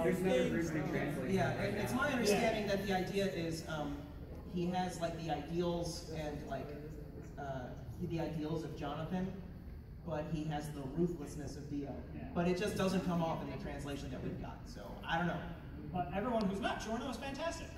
Yeah, it's my understanding that the idea is he has like the ideals and like the ideals of Jonathan, but he has the ruthlessness of Dio. But it just doesn't come off in the translation that we've got, so I don't know. But everyone who's not Giorno is fantastic. In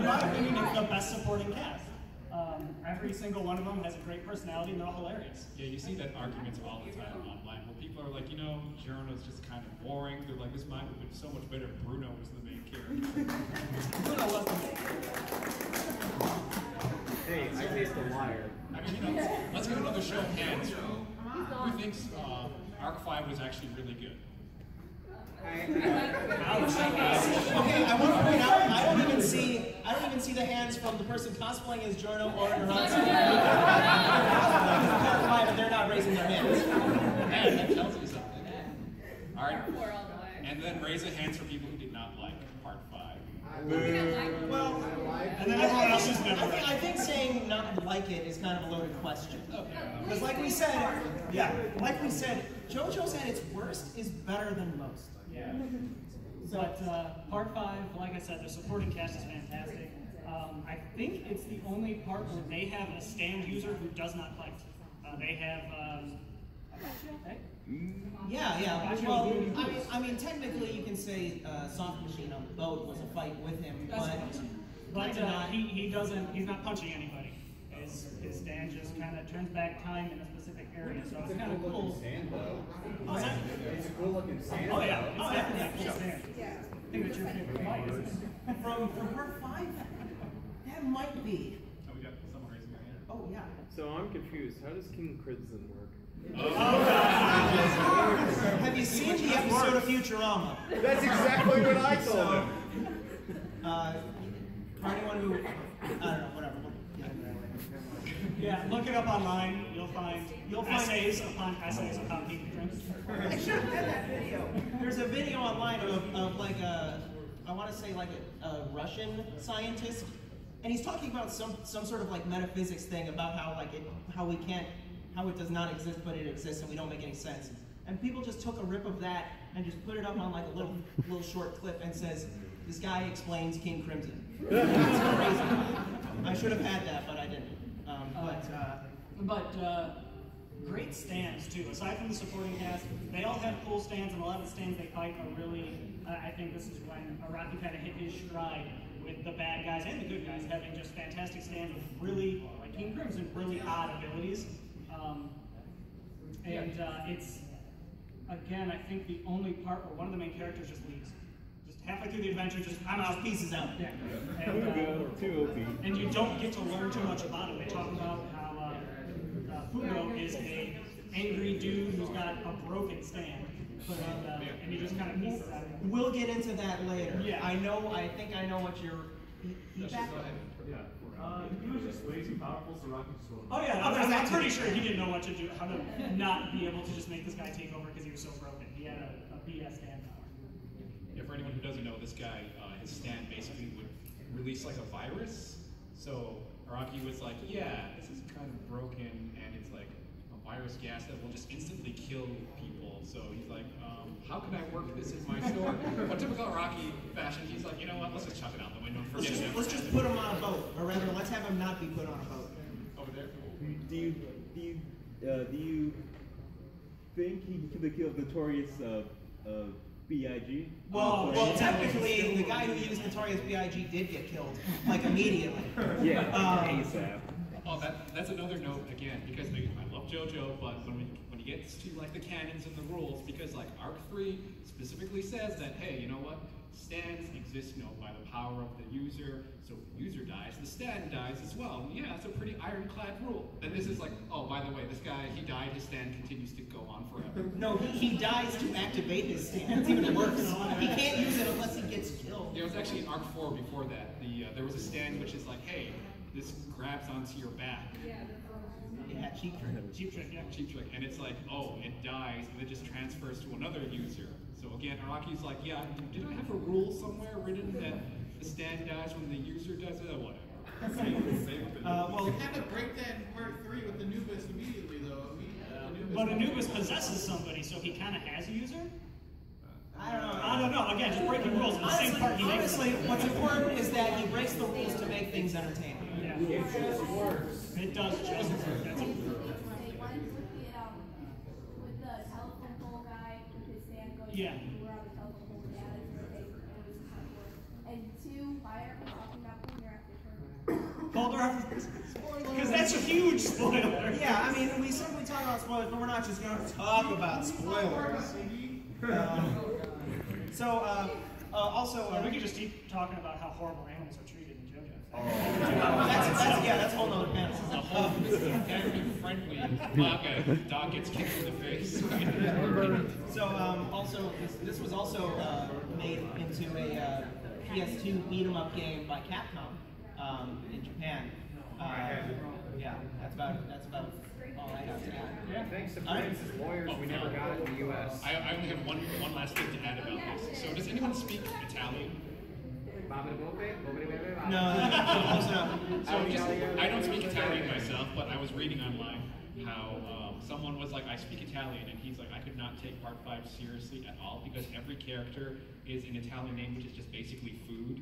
my opinion, it's the best supporting cast. Every single one of them has a great personality and they're all hilarious. Yeah, you see that arguments all the time online where people are like, you know, Giorno's just kind of boring. They're like, this might have been so much better if Bruno was the main character. Bruno was the main character. Hey, I taste the wire. I mean, you know, let's get another show of hands. Who thinks Arc 5 was actually really good? Okay, I want to point out, I don't even see the hands from the person cosplaying as Giorno or Naranjo. But they're not raising their hands. And that tells you something. All right. And then raise the hands for people who did not like Part 5. Well, and then everyone else is never. I think saying not like it is kind of a loaded question. Because like we said, JoJo's at its worst is better than most. Yeah. But Part 5, like I said, the supporting cast is fantastic. I think it's the only part where they have a stand user who does not fight. They have. Yeah. Well, I mean, technically, you can say Soft Machine on the boat was a fight with him, but he doesn't. He's not punching anybody. His stand just kind of turns back time in a specific area, so it's kind of cool. Stand though. What's that? It's a cool looking stand. Oh yeah, it's definitely a cool stand. I think that's your favorite fight, isn't it? From Part 5, that might be. Oh, we got someone raising their hand. Oh yeah. So I'm confused. How does King Crimson work? Have you seen the episode of Futurama? That's exactly what I told him. For anyone who, I don't know, whatever. Yeah, look it up online. You'll find essays upon King Crimson. I should have had that video. There's a video online of like I want to say like a Russian scientist, and he's talking about some sort of like metaphysics thing about how it does not exist, but it exists, and we don't make any sense. And people just took a rip of that and just put it up on like a little short clip and says, "This guy explains King Crimson." It's crazy. I should have had that, but I didn't. But great stands too. Aside from the supporting cast, they all have cool stands, and a lot of the stands they fight are really. I think this is when Araki kind of hit his stride with the bad guys and the good guys having just fantastic stands with really, like King Crimson, really odd abilities. It's again, I think the only part where one of the main characters just leaves. Just halfway through the adventure, I'm out, pieces out. Yeah. And you don't get to learn too much about him. They talk about how Fugo is an angry dude who's got a broken stand. And you just kind of pieces out of him. We'll get into that later. Yeah. I think I know what you're. He was just lazy, powerful, so Rocky just rolled. Oh yeah, I'm pretty sure he didn't know what to do, how to not be able to just make this guy take over because he was so broken. He had a BS stand power. Yeah, for anyone who doesn't know, this guy, his stand basically would release like a virus. So Araki was like, yeah, this is kind of broken, and it's like a virus gas that will just instantly kill people. So he's like, how can I work this in my store? But typical Araki fashion, he's like, you know what, let's just chuck it out the window and forget it. Let's just put him on a boat, or rather, let's have him not be put on a boat. Over there? Do you think he could have killed Notorious B.I.G.? Well, technically, the guy who used Notorious B.I.G. did get killed, like immediately. Yeah, ASAP. Oh, that's another note again, because I love JoJo, but when he gets to like the canons and the rules, because like Arc 3 specifically says that, hey, you know what? Stands exist, by the power of the user. So if the user dies, the stand dies as well. And yeah, it's a pretty ironclad rule. And this is like, oh, by the way, this guy, he died, his stand continues to go on forever. No, he dies to activate his stand. It's even worse. He can't use it unless he gets killed. Yeah, it was actually in Arc 4 before that. There was a stand which is like, hey, this grabs onto your back. Yeah, cheap trick. Cheap trick, yeah. Cheap trick. And it's like, oh, it dies, and it just transfers to another user. So again, Araki's like, yeah, did I have a rule somewhere written that the stand dies when the user does it, or whatever? Well, you have to break that in Part 3 with Anubis immediately, though. But Anubis possesses somebody, so he kind of has a user? I don't know. Again, just breaking rules. The same part he makes. Honestly, what's important is that he breaks the rules to make things entertaining. Yeah. It does just work. That's it. With the telephone pole guy, with his stand going, Yeah. we're on the telephone pole, yeah, that's what they, and two, why aren't we talking about Polar after Polar reference. Because that's a huge spoiler. Yeah, I mean, we simply talk about spoilers, but we're not just going to talk about spoilers. We could just keep talking about how horrible animals are treated in JoJo's. That's a whole nother panel. It's a whole very friendly manga. Dog gets kicked in the face. So this was also made into a PS2 beat 'em up game by Capcom in Japan. Yeah, that's about all I have to add. Yeah. Thanks to Francis lawyers, we never got it in the U.S. I only have one last thing to add about this. So does anyone speak Italian? No, close enough. So I don't speak Italian myself, but I was reading online how someone was like, I speak Italian, and he's like, I could not take Part 5 seriously at all because every character is an Italian name, which is just basically food.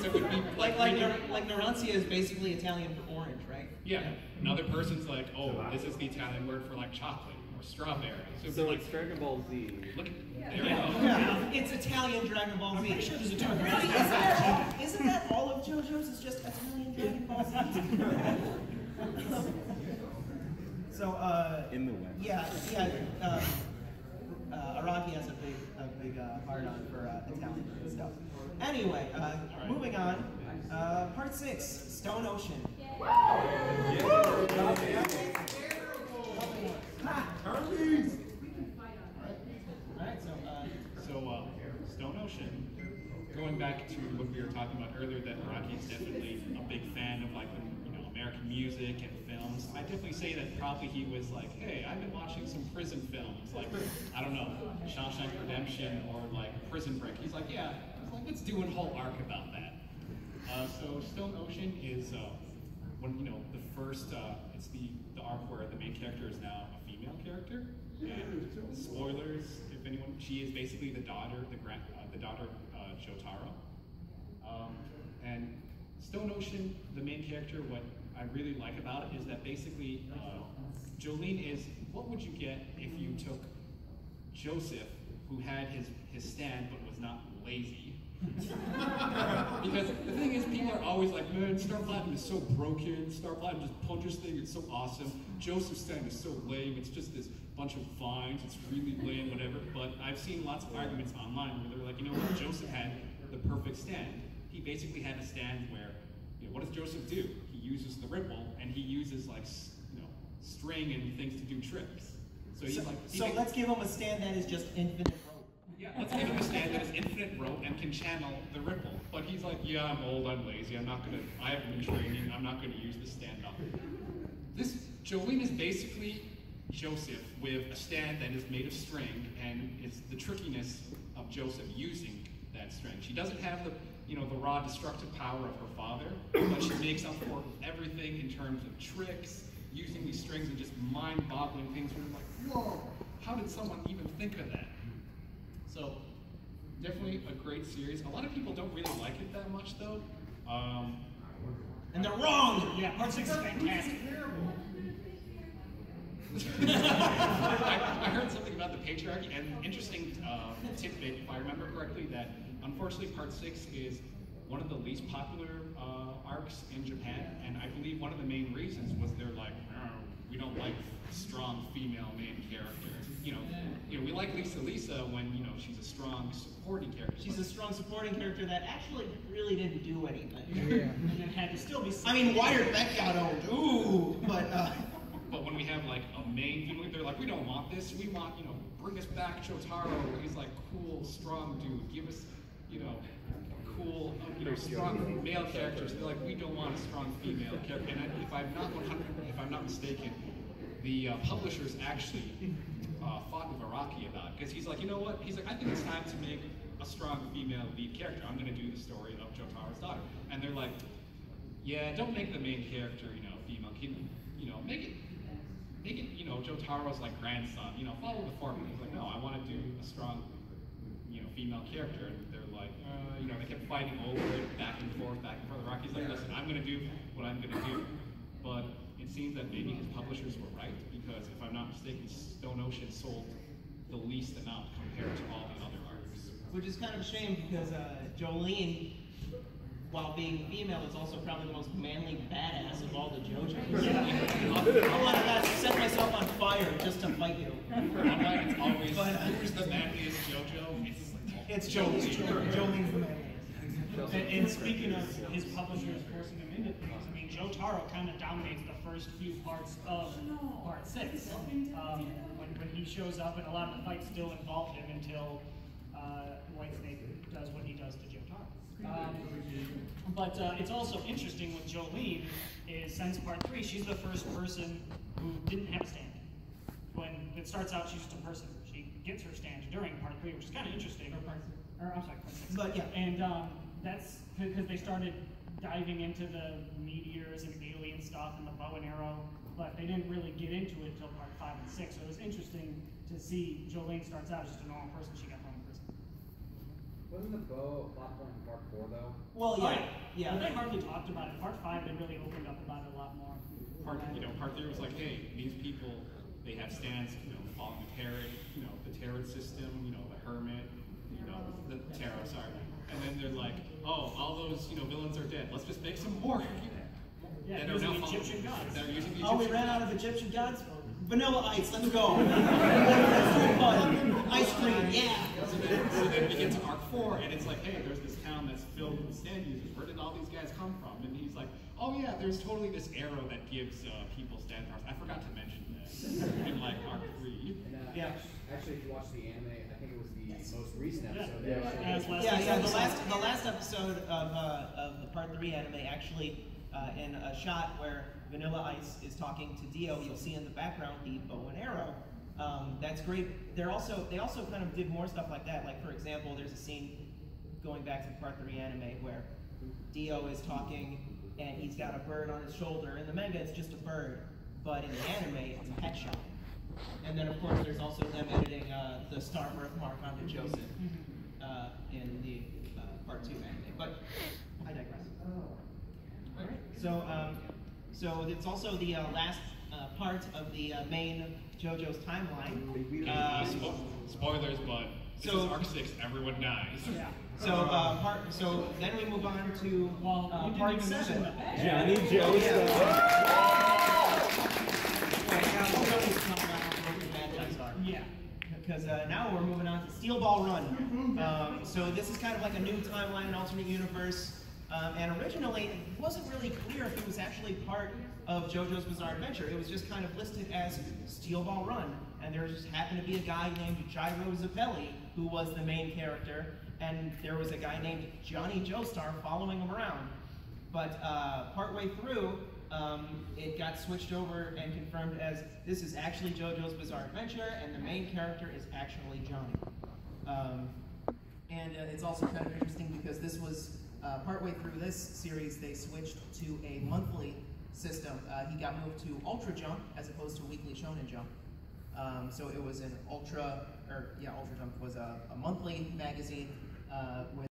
So it would be like Narantia is basically Italian for orange, right? Yeah. Another person's like, oh, this is the Italian word for like chocolate or strawberry. So like, it's Dragon Ball Z. look, there you go. Yeah, it's Italian Dragon Ball Z. I'm sure there's a term. Really, isn't that all of JoJo's? Is just Italian Dragon Ball Z? So, In the West. Araki has a big hard-on for Italian stuff. Anyway, moving on. Part 6, Stone Ocean. So, Stone Ocean, going back to what we were talking about earlier, that Araki is definitely a big fan of like the American music and films. I definitely say that probably he was like, hey, I've been watching some prison films, like, I don't know, Shawshank Redemption or like Prison Break. He's like, yeah, let's do a whole arc about that. So Stone Ocean is the first, it's the arc where the main character is now a female character. And spoilers, if anyone, she is basically the daughter of Jotaro. And Stone Ocean, the main character, what I really like about it is that basically Jolene is, what would you get if you took Joseph, who had his stand but was not lazy? Because the thing is, people are always like, man, Star Platinum is so broken, Star Platinum just punches things, it's so awesome. Joseph's stand is so lame, it's just this bunch of vines, it's really lame, whatever. But I've seen lots of arguments online where they're like, you know what, Joseph had the perfect stand. He basically had a stand where, what does Joseph do? He uses the ripple, and he uses like, string and things to do tricks. So he's Let's give him a stand that is just infinite rope. Yeah, let's give him a stand that is infinite rope and can channel the ripple. But he's like, yeah, I'm old, I'm lazy, I haven't been training, I'm not gonna use the stand up. This Jolene is basically Joseph with a stand that is made of string, and it's the trickiness of Joseph using that string. She doesn't have the the raw destructive power of her father, but she makes up for everything in terms of tricks, using these strings and just mind-boggling things where you're like, whoa, how did someone even think of that? So, definitely a great series. A lot of people don't really like it that much, though. And they're wrong! Yeah, Part 6 is fantastic. I heard something about the patriarchy, and an interesting tidbit, if I remember correctly, that unfortunately Part 6 is one of the least popular arcs in Japan, and I believe one of the main reasons was they're like, we don't like strong female main characters. We like Lisa when she's a strong supporting character. She's a strong supporting character that actually really didn't do anything. Yeah. And it had to still be. I mean, Wired Beck got owned, ooh, but. But when we have like a main, they're like, we don't want this. We want, bring us back Jotaro. He's like cool, strong dude. Give us, cool, strong male characters. They're like, we don't want a strong female character. And if I'm not mistaken, the publishers actually fought with Araki about it, because he's like, you know what? He's like, I think it's time to make a strong female lead character. I'm going to do the story of Jotaro's daughter. And they're like, yeah, don't make the main character, female. Make it, Jotaro's like grandson. Follow the formula. He's like, no, I want to do a strong female character, and they're like, they kept fighting over it, back and forth. The Rocky's like, listen, I'm gonna do what I'm gonna do. But it seems that maybe his publishers were right, because if I'm not mistaken, Stone Ocean sold the least amount compared to all the other arcs. Which is kind of a shame, because Jolene, while being female, is also probably the most manly badass of all the JoJo's. I want to set myself on fire just to fight you. Online, it's always, who's the manliest JoJo? It's Jolene. Jolene's the manliest. And speaking of his publishers forcing him into things, I mean, Joe Taro kind of dominates the first few parts of Part 6. When he shows up, and a lot of the fights still involve him until Whitesnake does what he does to Joe Taro. But it's also interesting with Jolene is since Part 3, she's the first person who didn't have a stand. When it starts out, she's just a person. She gets her stand during Part 3, which is kind of interesting. Part 6. But yeah. And that's because they started diving into the meteors and alien stuff and the bow and arrow, but they didn't really get into it until Part 5 and 6. So it was interesting to see Jolene starts out as just a normal person. She got home in prison. Wasn't the bow a plot point in Part 4 though? Well, yeah. Well, they hardly talked about it. Part 5, they really opened up about it a lot more. Part 3 was like, hey, these people, they have stands, following the Tarot system, the Hermit, the Tarot, sorry. And then they're like, oh, all those, villains are dead. Let's just make some more. Yeah, using Egyptian gods. They're using the Oh, we Egyptian ran out gods. of Egyptian gods? Vanilla ice, let's go. Let's do fun. Ice cream, yeah. So then we get to Arc 4, and it's like, hey, there's this town that's filled with stand users. Where did all these guys come from? And he's like, oh yeah, there's totally this arrow that gives people stand powers. I forgot to mention that in like Arc 3. Yeah. Actually, if you watch the anime, I think it was the most recent episode. The last episode of the Part 3 anime actually, in a shot where Vanilla Ice is talking to Dio, you'll see in the background the bow and arrow. That's great. They also kind of did more stuff like that. Like, for example, there's a scene going back to the Part 3 anime where Dio is talking and he's got a bird on his shoulder. In the manga, it's just a bird, but in the anime, it's a headshot. And then, of course, there's also them editing the star birthmark onto Joseph in the Part 2 anime. But I digress. All right. So it's also the last part of the main JoJo's timeline. Spoilers, but this is Arc 6. Everyone dies. Yeah. So then we move on to Part 7. Johnny Joe. Yeah. Because now we're moving on to Steel Ball Run. So this is kind of like a new timeline, an alternate universe. And originally, it wasn't really clear if it was actually part of JoJo's Bizarre Adventure. It was just kind of listed as Steel Ball Run. And there just happened to be a guy named Gyro Zappelli who was the main character. And there was a guy named Johnny Joestar following him around. But partway through, it got switched over and confirmed as this is actually JoJo's Bizarre Adventure, and the main character is actually Johnny. And it's also kind of interesting because this was partway through this series, they switched to a monthly system. He got moved to Ultra Jump as opposed to Weekly Shonen Jump. So it was an Ultra Jump was a monthly magazine with